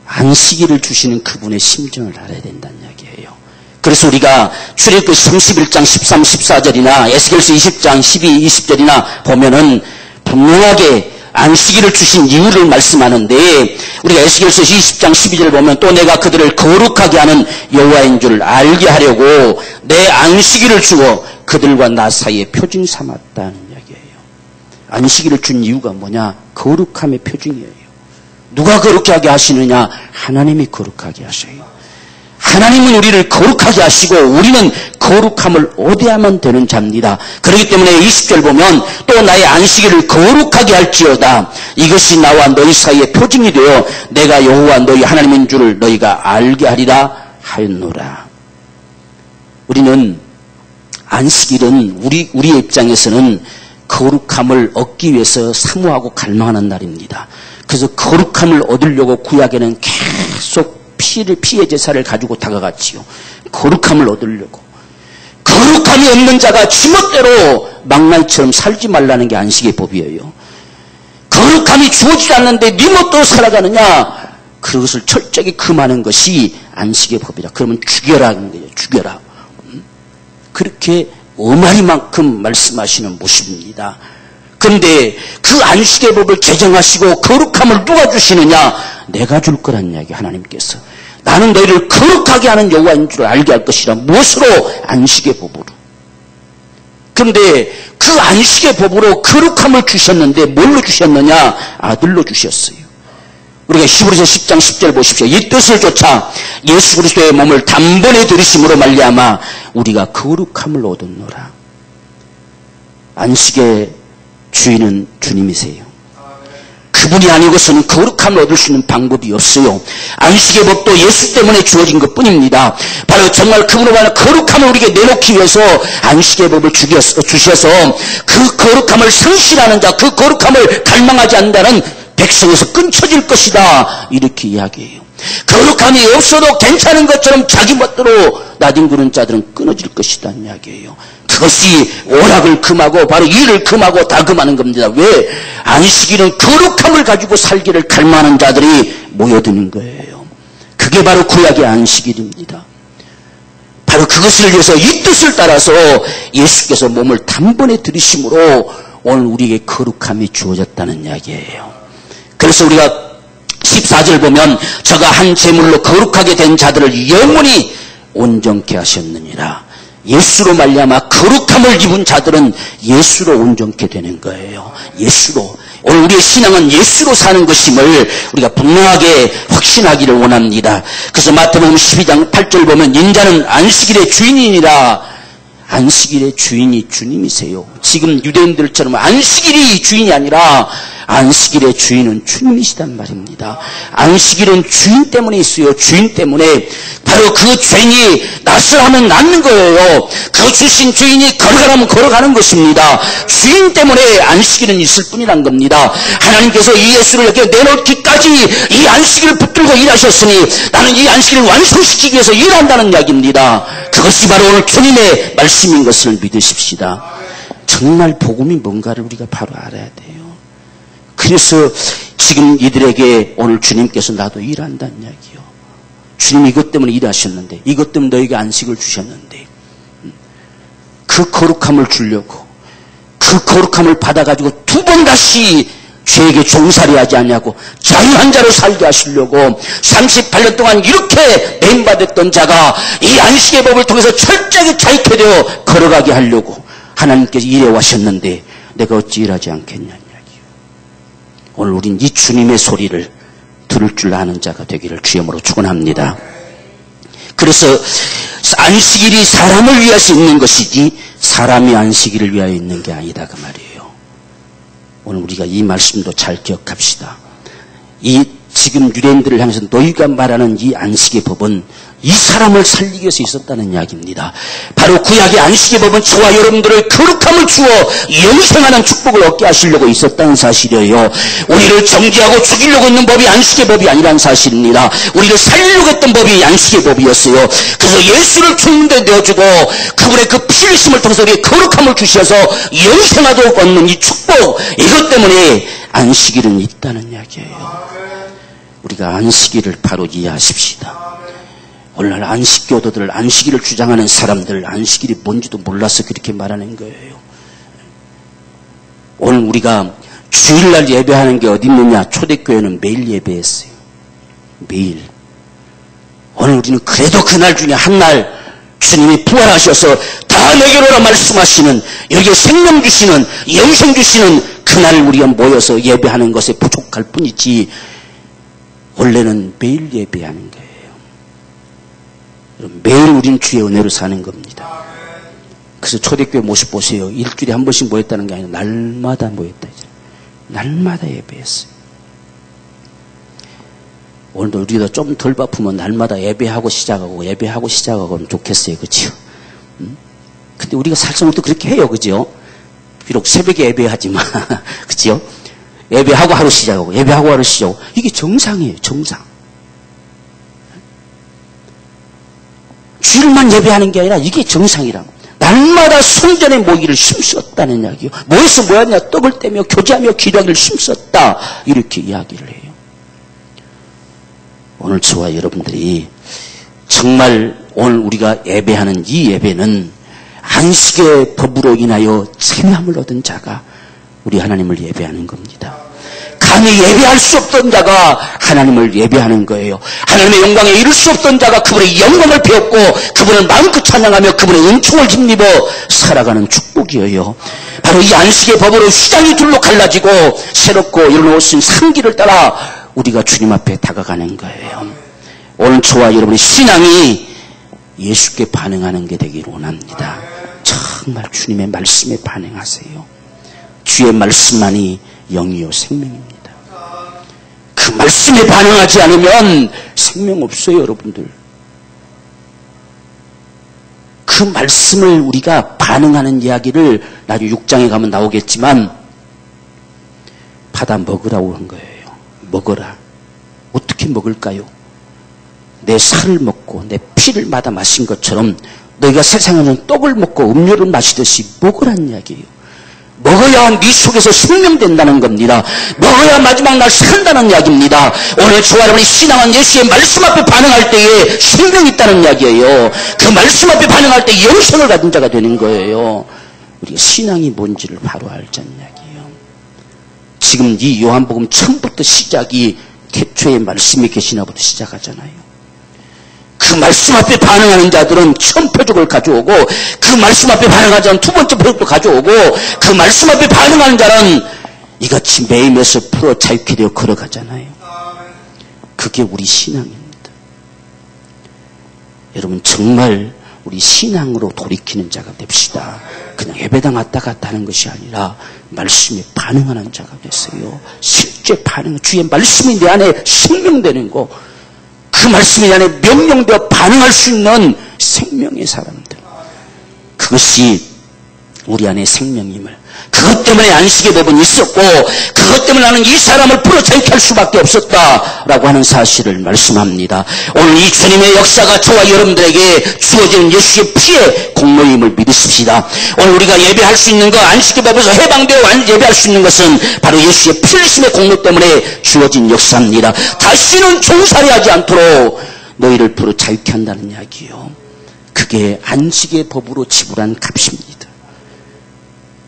안식일을 주시는 그분의 심정을 알아야 된다는 이야기예요. 그래서 우리가 출애굽기 31장 13, 14절이나 에스겔서 20장 12, 20절이나 보면은 분명하게 안식일을 주신 이유를 말씀하는데 우리가 에스겔서 20장 12절을 보면 또 내가 그들을 거룩하게 하는 여호와인 줄 알게 하려고 내 안식일을 주어 그들과 나 사이에 표징 삼았다는 이야기예요. 안식일을 준 이유가 뭐냐? 거룩함의 표징이에요. 누가 거룩하게 하시느냐? 하나님이 거룩하게 하셔요. 하나님은 우리를 거룩하게 하시고 우리는 거룩함을 얻어야만 되는 자입니다. 그렇기 때문에 20절 보면 또 나의 안식일을 거룩하게 할지어다. 이것이 나와 너희 사이에 표징이 되어 내가 여호와 너희 하나님인 줄을 너희가 알게 하리라 하였노라. 우리는 안식일은 우리의 입장에서는 거룩함을 얻기 위해서 사모하고 갈망하는 날입니다. 그래서 거룩함을 얻으려고 구약에는 계속 피의 제사를 가지고 다가갔지요. 거룩함을 얻으려고. 거룩함이 없는 자가 지멋대로 망나니처럼 살지 말라는 게 안식의 법이에요. 거룩함이 주어지지 않는데 네 멋대로 살아가느냐? 그것을 철저히 금하는 것이 안식의 법이다. 그러면 죽여라는 거예요. 죽여라. 그렇게 어마리만큼 말씀하시는 모습입니다. 그런데 그 안식의 법을 제정하시고 거룩함을 누가 주시느냐? 내가 줄 거란 이야기 하나님께서. 나는 너희를 거룩하게 하는 여호와인 줄 알게 할 것이라. 무엇으로? 안식의 법으로. 그런데 그 안식의 법으로 거룩함을 주셨는데 뭘로 주셨느냐? 아들로 주셨어요. 우리가 히브리서 10장 10절 보십시오. 이 뜻을 쫓아 예수 그리스도의 몸을 단번에 들이심으로 말미암아 우리가 거룩함을 얻었노라. 안식의 주인은 주님이세요. 그분이 아니고서는 거룩함을 얻을 수 있는 방법이 없어요. 안식의 법도 예수 때문에 주어진 것뿐입니다. 바로 정말 그분으로 거룩함을 우리에게 내놓기 위해서 안식의 법을 주셔서 그 거룩함을 성실하는 자, 그 거룩함을 갈망하지 않는다는 백성에서 끊쳐질 것이다. 이렇게 이야기해요. 거룩함이 없어도 괜찮은 것처럼 자기 멋대로 나뒹구는 자들은 끊어질 것이다 이야기예요. 그것이 오락을 금하고 바로 일을 금하고 다 금하는 겁니다. 왜? 안식일은 거룩함을 가지고 살기를 갈망하는 자들이 모여드는 거예요. 그게 바로 구약의 안식일입니다. 바로 그것을 위해서 이 뜻을 따라서 예수께서 몸을 단번에 들이심으로 오늘 우리에게 거룩함이 주어졌다는 이야기예요. 그래서 우리가 14절 보면 저가 한 제물로 거룩하게 된 자들을 영원히 온전케 하셨느니라. 예수로 말미암아 거룩함을 입은 자들은 예수로 온전케 되는 거예요. 예수로. 오늘 우리의 신앙은 예수로 사는 것임을 우리가 분명하게 확신하기를 원합니다. 그래서 마태복음 12장 8절 보면 인자는 안식일의 주인이니라. 안식일의 주인이 주님이세요. 지금 유대인들처럼 안식일이 주인이 아니라 안식일의 주인은 주님이시단 말입니다. 안식일은 주인 때문에 있어요. 주인 때문에. 바로 그 주인이 낫을 하면 낫는 거예요. 그 주신 주인이 걸어가라면 걸어가는 것입니다. 주인 때문에 안식일은 있을 뿐이란 겁니다. 하나님께서 이 예수를 이렇게 내놓기까지 이 안식일을 붙들고 일하셨으니 나는 이 안식일을 완성시키기 위해서 일한다는 이야기입니다. 그것이 바로 오늘 주님의 말씀인 것을 믿으십시다. 정말 복음이 뭔가를 우리가 바로 알아야 돼요. 그래서 지금 이들에게 오늘 주님께서 나도 일한다는 이야기요. 주님 이것 때문에 일하셨는데, 이것 때문에 너에게 안식을 주셨는데, 그 거룩함을 주려고, 그 거룩함을 받아가지고 두 번 다시 죄에게 종살이 하지 않냐고 자유한 자로 살게 하시려고 38년 동안 이렇게 내임받았던 자가 이 안식의 법을 통해서 철저하게 자유케 되어 걸어가게 하려고 하나님께서 일해 와셨는데 내가 어찌 일하지 않겠냐 이야기요. 오늘 우린 이 주님의 소리를 들을 줄 아는 자가 되기를 주님으로 축원합니다. 그래서 안식일이 사람을 위해서 있는 것이지 사람이 안식일을 위하여 있는 게 아니다 그 말이에요. 오늘 우리가 이 말씀도 잘 기억합시다. 이 지금 유대인들을 향해서 너희가 말하는 이 안식의 법은 이 사람을 살리기 위해서 있었다는 이야기입니다. 바로 구약의 안식의 법은 저와 여러분들의 거룩함을 주어 영생하는 축복을 얻게 하시려고 있었다는 사실이에요. 우리를 정죄하고 죽이려고 있는 법이 안식의 법이 아니라는 사실입니다. 우리를 살리려고 했던 법이 안식의 법이었어요. 그래서 예수를 죽는데 내어주고 그분의 그 피 흘리심을 통해서 우리의 거룩함을 주셔서 영생하도록 얻는 이 축복, 이것 때문에 안식일은 있다는 이야기예요. 우리가 안식일을 바로 이해하십시다. 오늘날 안식교도들, 안식일을 주장하는 사람들, 안식일이 뭔지도 몰라서 그렇게 말하는 거예요. 오늘 우리가 주일날 예배하는 게 어디 있느냐? 초대교회는 매일 예배했어요. 매일. 오늘 우리는 그래도 그날 중에 한 날 주님이 부활하셔서 다 내게로 오라 말씀하시는, 여기에 생명 주시는, 영생 주시는 그날 우리가 모여서 예배하는 것에 부족할 뿐이지 원래는 매일 예배하는 거예요. 매일 우린 주의 은혜로 사는 겁니다. 그래서 초대교회 모습 보세요. 일주일에 한 번씩 모였다는 게 아니라 날마다 모였다. 날마다 예배했어요. 오늘도 우리가 좀 덜 바쁘면 날마다 예배하고 시작하고 예배하고 시작하고는 좋겠어요. 그렇죠? 근데 우리가 살성도 그렇게 해요. 그죠? 비록 새벽에 예배하지만 그죠? 예배하고 하루 시작하고 예배하고 하루 시작하고 이게 정상이에요. 정상. 주일만 예배하는 게 아니라 이게 정상이라고. 날마다 성전에 모이기를 힘썼다는 이야기요. 뭐에서 모였냐? 떡을 떼며 교제하며 기도하기를 힘썼다. 이렇게 이야기를 해요. 오늘 저와 여러분들이 정말 오늘 우리가 예배하는 이 예배는 안식의 법으로 인하여 체험을 얻은 자가 우리 하나님을 예배하는 겁니다. 감히 예배할 수 없던 자가 하나님을 예배하는 거예요. 하나님의 영광에 이룰 수 없던 자가 그분의 영광을 배웠고 그분을 마음껏 찬양하며 그분의 은총을 힘입어 살아가는 축복이에요. 바로 이 안식의 법으로 휘장이 둘로 갈라지고 새롭고 이런 옷은 상기를 따라 우리가 주님 앞에 다가가는 거예요. 오늘 저와 여러분의 신앙이 예수께 반응하는 게 되기를 원합니다. 정말 주님의 말씀에 반응하세요. 주의 말씀만이 영이요 생명입니다. 그 말씀에 반응하지 않으면 생명 없어요, 여러분들. 그 말씀을 우리가 반응하는 이야기를 나중에 6장에 가면 나오겠지만 받아 먹으라고 한 거예요. 먹어라. 어떻게 먹을까요? 내 살을 먹고 내 피를 받아 마신 것처럼 너희가 세상에는 떡을 먹고 음료를 마시듯이 먹으란 이야기예요. 먹어야 네 속에서 생명된다는 겁니다. 먹어야 마지막 날 산다는 이야기입니다. 오늘 저와 여러분의 신앙은 예수의 말씀 앞에 반응할 때에 생명이 있다는 이야기예요. 그 말씀 앞에 반응할 때 영생을 가진 자가 되는 거예요. 우리가 신앙이 뭔지를 바로 알자는 이야기예요. 지금 이 요한복음 처음부터 시작이 태초에 말씀이 계시나부터 시작하잖아요. 그 말씀 앞에 반응하는 자들은 처음 표적을 가져오고 그 말씀 앞에 반응하는 자는 두 번째 표적도 가져오고 그 말씀 앞에 반응하는 자는 이같이 매임에서 풀어 자유케 되어 걸어가잖아요. 그게 우리 신앙입니다. 여러분 정말 우리 신앙으로 돌이키는 자가 됩시다. 그냥 예배당 왔다 갔다 하는 것이 아니라 말씀에 반응하는 자가 됐어요. 실제 반응, 주의 말씀이 내 안에 생명되는 거, 그 말씀이 내 안에 명령되어 반응할 수 있는 생명의 사람들. 그것이 우리 안에 생명임을, 그것 때문에 안식의 법은 있었고 그것 때문에 나는 이 사람을 풀어 자유케 할 수밖에 없었다라고 하는 사실을 말씀합니다. 오늘 이 주님의 역사가 저와 여러분들에게 주어지는 예수의 피의 공로임을 믿으십시다. 오늘 우리가 예배할 수 있는 것, 안식의 법에서 해방되어 예배할 수 있는 것은 바로 예수의 피 흘리심의 공로 때문에 주어진 역사입니다. 다시는 종살이하지 않도록 너희를 풀어 자유케 한다는 이야기요. 그게 안식의 법으로 지불한 값입니다.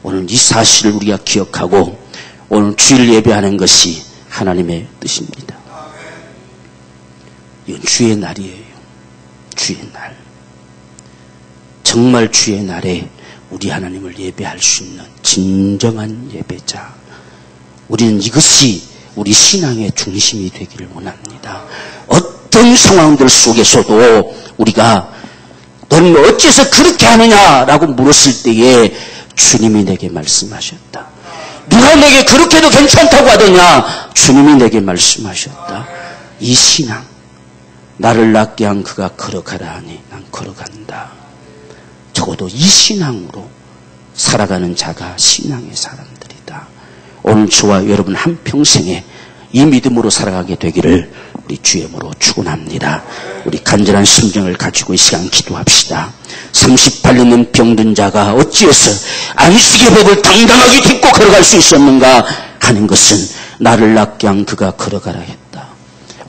오늘 이 사실을 우리가 기억하고 오늘 주일 예배하는 것이 하나님의 뜻입니다. 이건 주의 날이에요. 주의 날. 정말 주의 날에 우리 하나님을 예배할 수 있는 진정한 예배자. 우리는 이것이 우리 신앙의 중심이 되기를 원합니다. 어떤 상황들 속에서도 우리가 너는 어째서 그렇게 하느냐라고 물었을 때에 주님이 내게 말씀하셨다. 누가 내게 그렇게도 괜찮다고 하더냐? 주님이 내게 말씀하셨다. 이 신앙, 나를 낫게 한 그가 걸어가라 하니 난 걸어간다. 적어도 이 신앙으로 살아가는 자가 신앙의 사람들이다. 오늘 저와 여러분 한평생에 이 믿음으로 살아가게 되기를 우리 주의 이름으로 축원합니다. 우리 간절한 심정을 가지고 이 시간 기도합시다. 38년 된 병든 자가 어찌해서 안식의 법을 당당하게 딛고 걸어갈 수 있었는가 하는 것은 나를 낫게 한 그가 걸어가라 했다.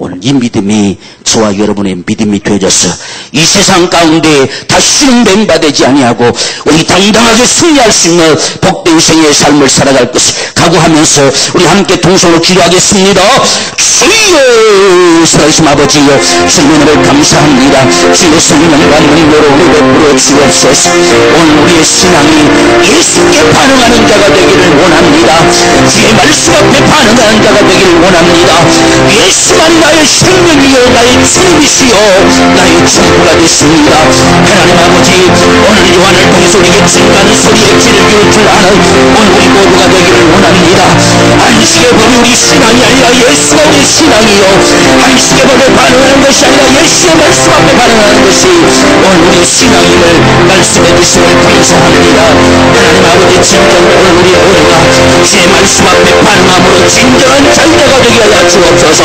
오늘 이 믿음이 저와 여러분의 믿음이 되어져서 이 세상 가운데 다시는 맹바되지 아니하고 우리 당당하게 승리할 수 있는 복된 생의 삶을 살아갈 것을 각오하면서 우리 함께 동성으로 기도하겠습니다. 주여 살아계신 아버지여 주님을 감사합니다. 주여 성령과 능력으로 우리 베풀어 주옵소서. 오늘 우리의 신앙이 예수께 반응하는 자가 되기를 원합니다. 주의 말씀 앞에 반응하는 자가 되기를 원합니다. 예수만 나의 생명이요 나의 주님이시여 나의 전부가 됐습니다. 하나님 아버지 오늘 요한을 통해서 우리에게 증가하는 소리에 귀를 기울 줄 아는 오늘 우리 모두가 되기를 원합니다. 안식의 법이 우리 신앙이 아니라 예수가 우리 신앙이요 안식의 법에 반응하는 것이 아니라 예수의 말씀 앞에 반응하는 것이 오늘 우리 신앙임을 말씀해 주심을 감사합니다. 하나님 아버지 진정 오늘 우리의 우리가 주의 말씀 앞에 반응함으로 진정한 자유가 되게 하여 주옵소서.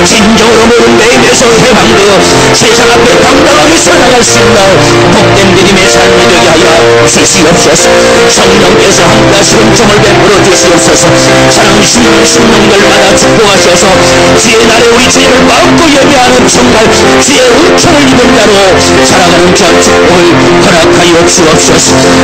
진정으로 모든 매일에서 해방되어 세상 앞에 당당하게 살아갈 수 있는 복된 믿음의 삶이 되게 하여 주시옵소서. 성령께서 함께하시는 점을 베풀어 주시옵소서. 사랑하시는 성령들마다 축복하셔서 주의 날에 우리 주님을 마음껏 예배하는 정말 주의 은총을 입은 자로 살아가는 자 축복을 허락하여 주옵소서.